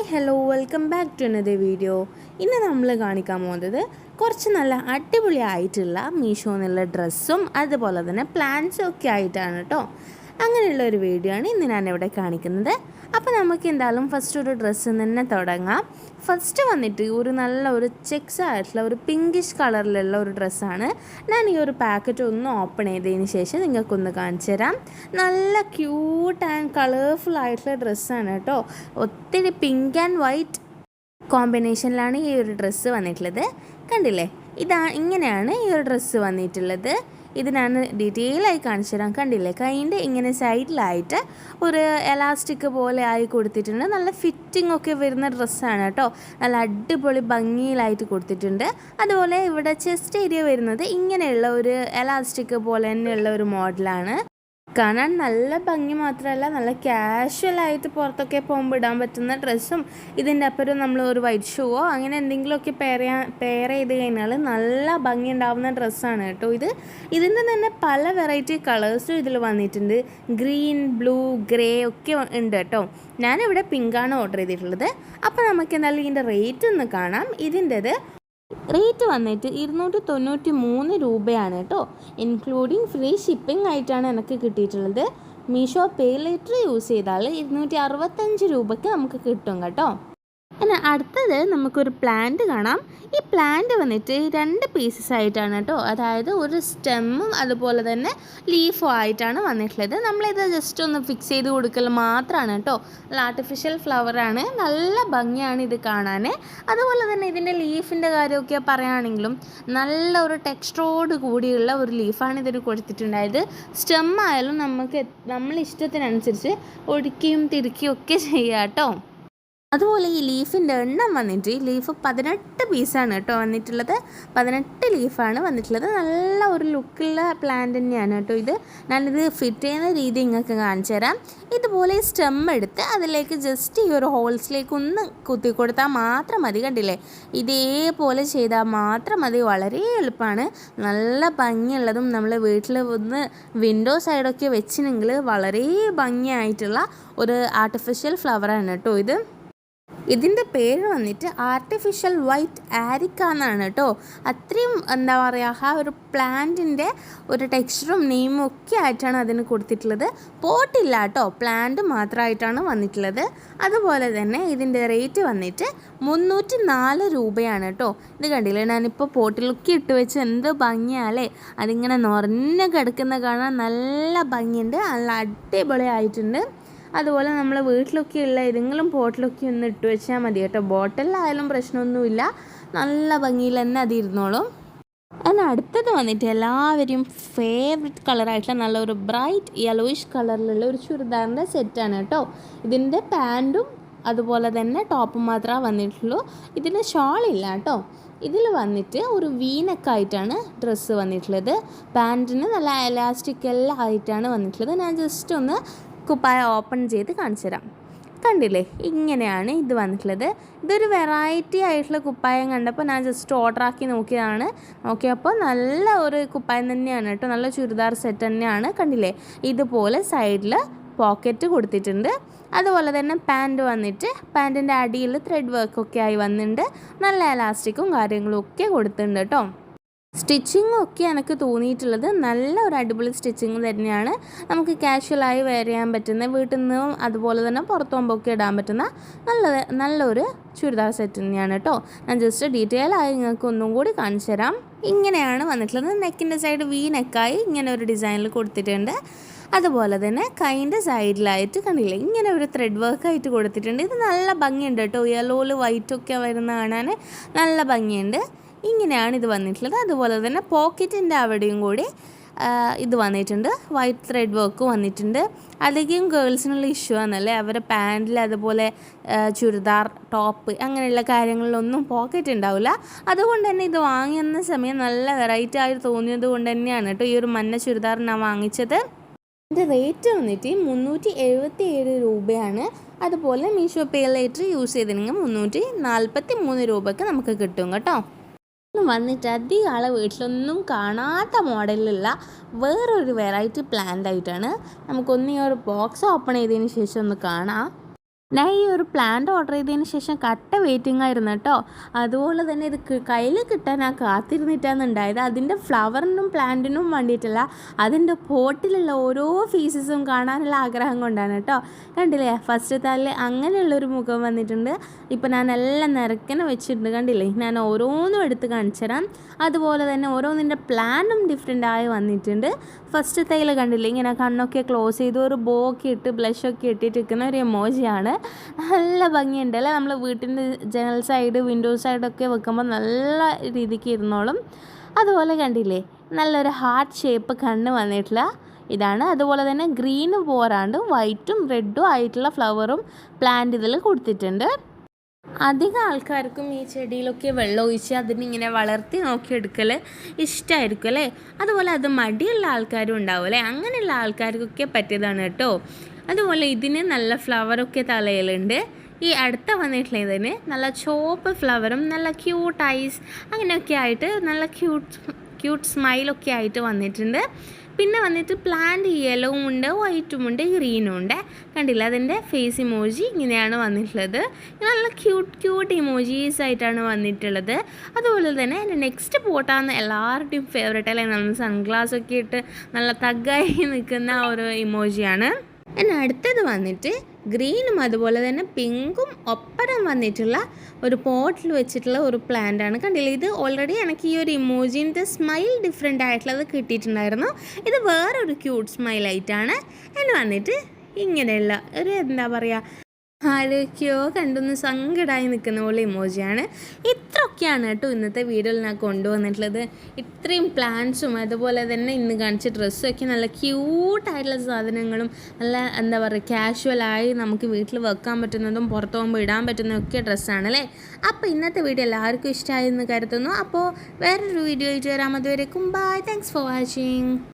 Hello welcome back to another video. ഇന്ന് നമ്മൾ കാണിക്കാൻ പോകുന്നത് കുറച്ച് നല്ല അടിപൊളിയായിട്ടുള്ള മീഷോ എന്നുള്ള ഡ്രസ്സും അതുപോലെ തന്നെ പ്ലാൻസും ഒക്കെ ആയിട്ടാണ് കേട്ടോ. അങ്ങനെയുള്ള ഒരു വീഡിയോ ആണ് ഇന്ന് ഞാനിവിടെ കാണിക്കുന്നത്. അപ്പോൾ നമുക്ക് എന്തായാലും ഫസ്റ്റ് ഒരു ഡ്രസ്സ് തന്നെ തുടങ്ങാം. ഫസ്റ്റ് വന്നിട്ട് നല്ല ഒരു ചെക്സ് ആയിട്ടുള്ള ഒരു പിങ്കിഷ് കളറിലുള്ള ഒരു ഡ്രസ്സാണ്. ഞാൻ ഈ ഒരു പാക്കറ്റ് ഒന്ന് ഓപ്പൺ ചെയ്തതിന് ശേഷം നിങ്ങൾക്കൊന്ന് കാണിച്ചു തരാം. നല്ല ക്യൂട്ട് ആൻഡ് കളർഫുൾ ആയിട്ടുള്ള ഡ്രസ്സാണ് കേട്ടോ. ഒത്തിരി പിങ്ക് ആൻഡ് വൈറ്റ് കോമ്പിനേഷനിലാണ് ഈ ഒരു ഡ്രസ്സ് വന്നിട്ടുള്ളത്. കണ്ടില്ലേ, ഇങ്ങനെയാണ് ഈ ഒരു ഡ്രസ്സ് വന്നിട്ടുള്ളത്. ഇത് ഞാൻ ഡീറ്റെയിൽ ആയി കാണിച്ചു തരാം. കണ്ടില്ലേ, കൈൻ്റെ ഇങ്ങനെ സൈഡിലായിട്ട് ഒരു എലാസ്റ്റിക് പോലെ ആയി കൊടുത്തിട്ടുണ്ട്. നല്ല ഫിറ്റിംഗ് ഒക്കെ വരുന്ന ഡ്രസ്സാണ് കേട്ടോ. നല്ല അടിപൊളി ഭംഗിയിലായിട്ട് കൊടുത്തിട്ടുണ്ട്. അതുപോലെ ഇവിടെ ചെസ്റ്റ് ഏരിയ വരുന്നത് ഇങ്ങനെയുള്ള ഒരു എലാസ്റ്റിക് പോലെ തന്നെയുള്ള ഒരു മോഡലാണ്. കാണാൻ നല്ല ഭംഗി മാത്രമല്ല, നല്ല കാഷ്വലായിട്ട് പുറത്തൊക്കെ പോകുമ്പോൾ ഇടാൻ പറ്റുന്ന ഡ്രസ്സും ഇതിൻ്റെ അപ്പുറം നമ്മൾ ഒരു വൈറ്റ് ഷൂവോ അങ്ങനെ എന്തെങ്കിലുമൊക്കെ പെയർ ചെയ്ത് കഴിഞ്ഞാൽ നല്ല ഭംഗി ഉണ്ടാവുന്ന ഡ്രസ്സാണ് കേട്ടോ. ഇതിൻ്റെ തന്നെ പല വെറൈറ്റി കളേഴ്സും ഇതിൽ വന്നിട്ടുണ്ട്. ഗ്രീൻ, ബ്ലൂ, ഗ്രേ ഒക്കെ ഉണ്ട് കേട്ടോ. ഞാനിവിടെ പിങ്കാണ് ഓർഡർ ചെയ്തിട്ടുള്ളത്. അപ്പോൾ നമുക്ക് എന്തായാലും ഇതിൻ്റെ റേറ്റ് ഒന്ന് കാണാം. ഇതിൻ്റെത് റേറ്റ് വന്നിട്ട് 293 രൂപയാണ് കേട്ടോ. ഇൻക്ലൂഡിങ് ഫ്രീ ഷിപ്പിംഗ് ആയിട്ടാണ് എനിക്ക് കിട്ടിയിട്ടുള്ളത്. മീഷോ പേ ലേറ്റർ യൂസ് ചെയ്താൽ 265 രൂപയ്ക്ക് നമുക്ക് കിട്ടും കേട്ടോ. എന്നാൽ അടുത്തത് നമുക്കൊരു പ്ലാന്റ് കാണാം. ഈ പ്ലാന്റ് വന്നിട്ട് 2 പീസസ് ആയിട്ടാണ് കേട്ടോ. അതായത് ഒരു സ്റ്റെമ്മും അതുപോലെ തന്നെ ലീഫും ആയിട്ടാണ് വന്നിട്ടുള്ളത്. നമ്മളിത് ജസ്റ്റ് ഒന്ന് ഫിക്സ് ചെയ്ത് കൊടുക്കൽ മാത്രമാണ് കേട്ടോ. നല്ല ആർട്ടിഫിഷ്യൽ ഫ്ലവറാണ്, നല്ല ഭംഗിയാണ് ഇത് കാണാൻ. അതുപോലെ തന്നെ ഇതിൻ്റെ ലീഫിൻ്റെ കാര്യമൊക്കെ പറയുകയാണെങ്കിലും നല്ല ഒരു ടെക്സ്ചറോട് കൂടിയുള്ള ഒരു ലീഫാണ് ഇതിന് കൊടുത്തിട്ടുണ്ടായത്. സ്റ്റെം ആയാലും നമ്മൾ ഇഷ്ടത്തിനനുസരിച്ച് ഒടുക്കിയും തിരുക്കിയും ഒക്കെ ചെയ്യാം കേട്ടോ. അതുപോലെ ഈ ലീഫിൻ്റെ എണ്ണം വന്നിട്ട് ലീഫ് 18 പീസാണ് കേട്ടോ വന്നിട്ടുള്ളത്. 18 ലീഫാണ് വന്നിട്ടുള്ളത്. നല്ല ഒരു ലുക്കുള്ള പ്ലാന്റ് തന്നെയാണ് കേട്ടോ ഇത്. ഞാനിത് ഫിറ്റ് ചെയ്യുന്ന രീതി നിങ്ങൾക്ക് കാണിച്ചു തരാം. ഇതുപോലെ സ്റ്റെം എടുത്ത് അതിലേക്ക് ജസ്റ്റ് ഈ ഒരു ഹോൾസിലേക്ക് ഒന്ന് കുത്തി കൊടുത്താൽ മാത്രം മതി. കണ്ടില്ലേ, ഇതേപോലെ ചെയ്താൽ മാത്രം മതി. വളരെ എളുപ്പമാണ്, നല്ല ഭംഗിയുള്ളതും നമ്മൾ വീട്ടിൽ ഒന്ന് വിൻഡോ സൈഡൊക്കെ വെച്ചിട്ടുണ്ടെങ്കിൽ വളരെ ഭംഗിയായിട്ടുള്ള ഒരു ആർട്ടിഫിഷ്യൽ ഫ്ലവറാണ് കേട്ടോ ഇത്. ഇതിൻ്റെ പേര് വന്നിട്ട് ആർട്ടിഫിഷ്യൽ വൈറ്റ് ആരിക്ക എന്നാണ് കേട്ടോ. അത്രയും എന്താ പറയുക, ആ ഒരു പ്ലാന്റിൻ്റെ ഒരു ടെക്സ്ചറും നെയിമും ഒക്കെ ആയിട്ടാണ് അതിന് കൊടുത്തിട്ടുള്ളത്. പോട്ടില്ല കേട്ടോ, പ്ലാന്റ് മാത്രമായിട്ടാണ് വന്നിട്ടുള്ളത്. അതുപോലെ തന്നെ ഇതിൻ്റെ റേറ്റ് വന്നിട്ട് 304 രൂപയാണ് കേട്ടോ. ഇത് കണ്ടില്ലേ, ഞാനിപ്പോൾ പോട്ടിലൊക്കെ ഇട്ട് വെച്ച് എന്ത് ഭംഗിയാലേ. അതിങ്ങനെ നിറഞ്ഞ് കിടക്കുന്ന കാണാൻ നല്ല ഭംഗിയുണ്ട്, നല്ല അടിപൊളിയായിട്ടുണ്ട്. അതുപോലെ നമ്മൾ വീട്ടിലൊക്കെ ഉള്ള ഏതെങ്കിലും ബോട്ടിലൊക്കെ ഒന്ന് ഇട്ട് വെച്ചാൽ മതി കേട്ടോ. ബോട്ടിലായാലും പ്രശ്നമൊന്നുമില്ല, നല്ല ഭംഗിയിൽ തന്നെ അത് ഇരുന്നോളും. അതിന് അടുത്തത് വന്നിട്ട് എല്ലാവരും ഫേവറേറ്റ് കളറായിട്ടുള്ള നല്ലൊരു ബ്രൈറ്റ് യെലോയിഷ് കളറിലുള്ള ഒരു ചുരിദാറിൻ്റെ സെറ്റാണ് കേട്ടോ. ഇതിൻ്റെ പാൻറ്റും അതുപോലെ തന്നെ ടോപ്പും മാത്രമേ വന്നിട്ടുള്ളൂ. ഇതിന് ഷോളില്ല കേട്ടോ. ഇതിൽ വന്നിട്ട് ഒരു വീനക്കായിട്ടാണ് ഡ്രസ്സ് വന്നിട്ടുള്ളത്. പാൻറ്റിന് നല്ല എലാസ്റ്റിക് എല്ലാം ആയിട്ടാണ് വന്നിട്ടുള്ളത്. ഞാൻ ജസ്റ്റ് ഒന്ന് കുപ്പായ ഓപ്പൺ ചെയ്ത് കാണിച്ചു തരാം. കണ്ടില്ലേ, ഇങ്ങനെയാണ് ഇത് വന്നിട്ടുള്ളത്. ഇതൊരു വെറൈറ്റി ആയിട്ടുള്ള കുപ്പായം കണ്ടപ്പോൾ ഞാൻ ജസ്റ്റ് ഓർഡറാക്കി നോക്കിയപ്പോൾ നല്ല ഒരു കുപ്പായം തന്നെയാണ് കേട്ടോ. നല്ല ചുരിദാർ സെറ്റ് തന്നെയാണ്. കണ്ടില്ലേ, ഇതുപോലെ സൈഡിൽ പോക്കറ്റ് കൊടുത്തിട്ടുണ്ട്. അതുപോലെ തന്നെ പാൻറ്റ് വന്നിട്ട് പാൻറ്റിൻ്റെ അടിയിൽ ത്രെഡ് വർക്കൊക്കെ ആയി വന്നിട്ടുണ്ട്. നല്ല എലാസ്റ്റിക്കും കാര്യങ്ങളും ഒക്കെ കൊടുത്തിട്ടുണ്ട് കേട്ടോ. സ്റ്റിച്ചിങ്ങും ഒക്കെ എനിക്ക് തോന്നിയിട്ടുള്ളത് നല്ല ഒരു അടിപൊളി സ്റ്റിച്ചിങ് തന്നെയാണ്. നമുക്ക് കാഷ്വലായി വെയർ ചെയ്യാൻ പറ്റുന്ന, വീട്ടിൽ നിന്നും അതുപോലെ തന്നെ പുറത്ത് പോകുമ്പോഴൊക്കെ ഇടാൻ പറ്റുന്ന നല്ലൊരു ചുരിദാർ സെറ്റ് തന്നെയാണ് കേട്ടോ. ഞാൻ ജസ്റ്റ് ഡീറ്റെയിൽ ആയി നിങ്ങൾക്ക് ഒന്നും കൂടി കാണിച്ചു തരാം. ഇങ്ങനെയാണ് വന്നിട്ടുള്ളത്. നെക്കിൻ്റെ സൈഡ് വി നെക്കായി ഇങ്ങനെ ഒരു ഡിസൈനിൽ കൊടുത്തിട്ടുണ്ട്. അതുപോലെ തന്നെ കൈൻ്റെ സൈഡിലായിട്ട് കണ്ടില്ലേ, ഇങ്ങനെ ഒരു ത്രെഡ് വർക്കായിട്ട് കൊടുത്തിട്ടുണ്ട്. ഇത് നല്ല ഭംഗിയുണ്ട് കേട്ടോ. യെല്ലോയിൽ വൈറ്റൊക്കെ വരുന്ന കാണാൻ നല്ല ഭംഗിയുണ്ട്. ഇങ്ങനെയാണ് ഇത് വന്നിട്ടുള്ളത്. അതുപോലെ തന്നെ പോക്കറ്റിൻ്റെ അവിടെയും കൂടി ഇത് വന്നിട്ടുണ്ട്. വൈറ്റ് ത്രെഡ് വർക്ക് വന്നിട്ടുണ്ട്. അധികം ഗേൾസിനുള്ള ഇഷ്യൂ ആണല്ലേ, അവരുടെ പാൻറ്റിൽ അതുപോലെ ചുരിദാർ ടോപ്പ് അങ്ങനെയുള്ള കാര്യങ്ങളിലൊന്നും പോക്കറ്റ് ഉണ്ടാവില്ല. അതുകൊണ്ട് തന്നെ ഇത് വാങ്ങിയ സമയം നല്ല വെറൈറ്റി ആയി തോന്നിയത് കൊണ്ട് തന്നെയാണ് കേട്ടോ ഈ ഒരു മഞ്ഞ ചുരിദാർ ഞാൻ വാങ്ങിച്ചത്. ഇതിൻ്റെ റേറ്റ് വന്നിട്ട് 377 രൂപയാണ്. അതുപോലെ മീഷോ പേ ലേറ്റർ യൂസ് ചെയ്തിട്ടുണ്ടെങ്കിൽ 343 രൂപയ്ക്ക് നമുക്ക് കിട്ടും കേട്ടോ. വന്നിട്ട് അധികം ആളെ വീട്ടിലൊന്നും കാണാത്ത മോഡലിലുള്ള വേറൊരു വെറൈറ്റി പ്ലാന്റ് ആയിട്ടാണ്. നമുക്കൊന്ന് ഈ ഒരു ബോക്സ് ഓപ്പൺ ചെയ്തതിന് ശേഷം ഒന്ന് കാണാം. ഞാൻ ഈ ഒരു പ്ലാന്റ് ഓർഡർ ചെയ്തതിന് ശേഷം കട്ട വെയിറ്റിംഗ് ആയിരുന്നു കേട്ടോ. അതുപോലെ തന്നെ ഇത് കയ്യിൽ കിട്ടാൻ ഞാൻ കാത്തിരുന്നിട്ടാണ് ഉണ്ടായത്. അതിൻ്റെ ഫ്ലവറിനും പ്ലാന്റിനും വേണ്ടിയിട്ടല്ല, അതിൻ്റെ പോട്ടിലുള്ള ഓരോ പീസസും കാണാനുള്ള ആഗ്രഹം കൊണ്ടാണ് കേട്ടോ. കണ്ടില്ലേ, ഫസ്റ്റ് താലിൽ അങ്ങനെയുള്ളൊരു മുഖം വന്നിട്ടുണ്ട്. ഇപ്പം ഞാൻ എല്ലാം നിരക്കനെ വെച്ചിട്ടുണ്ട്. കണ്ടില്ലേ, ഞാൻ ഓരോന്നും എടുത്ത് കാണിച്ചു തരാം. അതുപോലെ തന്നെ ഓരോന്നിൻ്റെ പ്ലാനും ഡിഫറെൻ്റ് ആയി വന്നിട്ടുണ്ട്. ഫസ്റ്റ് തൈൽ കണ്ടില്ലേ, ഇങ്ങനെ കണ്ണൊക്കെ ക്ലോസ് ചെയ്ത് ഒരു ബോ ഒക്കെ ഇട്ട് ബ്ലഷൊക്കെ ഇട്ടിട്ടിരിക്കുന്ന ഒരു എമോജിയാണ്. നല്ല ഭംഗിയുണ്ട് അല്ലേ. നമ്മൾ വീട്ടിൻ്റെ ജനൽ സൈഡ് വിൻഡോ സൈഡൊക്കെ വെക്കുമ്പോൾ നല്ല രീതിക്ക് ഇരുന്നോളും. അതുപോലെ കണ്ടില്ലേ, നല്ലൊരു ഹാർട്ട് ഷേപ്പ് കണ്ണ് വന്നിട്ടുള്ള ഇതാണ്. അതുപോലെ തന്നെ ഗ്രീന് പോരാണ്ട് വൈറ്റും റെഡും ആയിട്ടുള്ള ഫ്ലവറും പ്ലാന്റ് ഇതിൽ കൊടുത്തിട്ടുണ്ട്. അധികം ആൾക്കാർക്കും ഈ ചെടിയിലൊക്കെ വെള്ളം ഒഴിച്ച് അതിനിങ്ങനെ വളർത്തി നോക്കിയെടുക്കൽ ഇഷ്ടമായിരിക്കും അല്ലേ. അതുപോലെ അത് മടിയുള്ള ആൾക്കാരും ഉണ്ടാവും അല്ലേ. അങ്ങനെയുള്ള ആൾക്കാർക്കൊക്കെ പറ്റിയതാണ് കേട്ടോ. അതുപോലെ ഇതിന് നല്ല ഫ്ലവറൊക്കെ തലയിലുണ്ട്. ഈ അടുത്ത വന്നിട്ടുള്ള ഇതിന് നല്ല ചുവപ്പ് ഫ്ലവറും നല്ല ക്യൂട്ട് ഐസ് അങ്ങനെയൊക്കെ ആയിട്ട് നല്ല ക്യൂട്ട് സ്മൈലൊക്കെ ആയിട്ട് വന്നിട്ടുണ്ട്. പിന്നെ വന്നിട്ട് പ്ലാന്റ് യെല്ലോവും ഉണ്ട്, വൈറ്റും ഉണ്ട്, ഗ്രീനും ഉണ്ട്. കണ്ടില്ല, അതിൻ്റെ ഫേസ് ഇമോജി ഇങ്ങനെയാണ് വന്നിട്ടുള്ളത്. നല്ല ക്യൂട്ട് ഇമോജീസ് ആയിട്ടാണ് വന്നിട്ടുള്ളത്. അതുപോലെ തന്നെ എൻ്റെ നെക്സ്റ്റ് പോട്ടാന്ന് എല്ലാവരുടെയും ഫേവറേറ്റ് അല്ലേ. നമ്മൾ സൺഗ്ലാസ്സൊക്കെ ഇട്ട് നല്ല തഗ്ഗായി നിൽക്കുന്ന ഒരു ഇമോജിയാണ്. പിന്നെ അടുത്തത് വന്നിട്ട് ഗ്രീനും അതുപോലെ തന്നെ പിങ്കും ഒപ്പരം വന്നിട്ടുള്ള ഒരു പോട്ടിൽ വെച്ചിട്ടുള്ള ഒരു പ്ലാന്റ് ആണ്. കണ്ടില്ലേ, ഇത് ഓൾറെഡി എനിക്ക് ഈ ഒരു ഇമോജിൻ്റെ സ്മൈൽ ഡിഫറെൻ്റ് ആയിട്ടുള്ളത് കിട്ടിയിട്ടുണ്ടായിരുന്നു. ഇത് വേറൊരു ക്യൂട്ട് സ്മൈലായിട്ടാണ്. എന്നെ വന്നിട്ട് ഇങ്ങനെയുള്ള ഒരു എന്താ പറയുക, ആരൊക്കെയോ കണ്ടൊന്ന് സങ്കടമായി നിൽക്കുന്ന പോലെ ഇമോജിയാണ്. ഇത്രയൊക്കെയാണ് കേട്ടോ ഇന്നത്തെ വീഡിയോയിൽ ഞാൻ കൊണ്ടുവന്നിട്ടുള്ളത്. ഇത്രയും പ്ലാന്റ്സും അതുപോലെ തന്നെ ഇന്ന് കാണിച്ച ഡ്രസ്സും ഒക്കെ നല്ല ക്യൂട്ടായിട്ടുള്ള സാധനങ്ങളും നല്ല എന്താ പറയുക കാഷ്വലായി നമുക്ക് വീട്ടിൽ വെക്കാൻ പറ്റുന്നതും പുറത്ത് പോകുമ്പോൾ ഇടാൻ പറ്റുന്നതൊക്കെ ഡ്രസ്സാണ് അല്ലേ. അപ്പോൾ ഇന്നത്തെ വീഡിയോ എല്ലാവർക്കും ഇഷ്ടമായി എന്ന് കരുതുന്നു. അപ്പോൾ വേറൊരു വീഡിയോ ആയിട്ട് വരാം. അതുവരേക്കും ബൈ. Thanks for watching.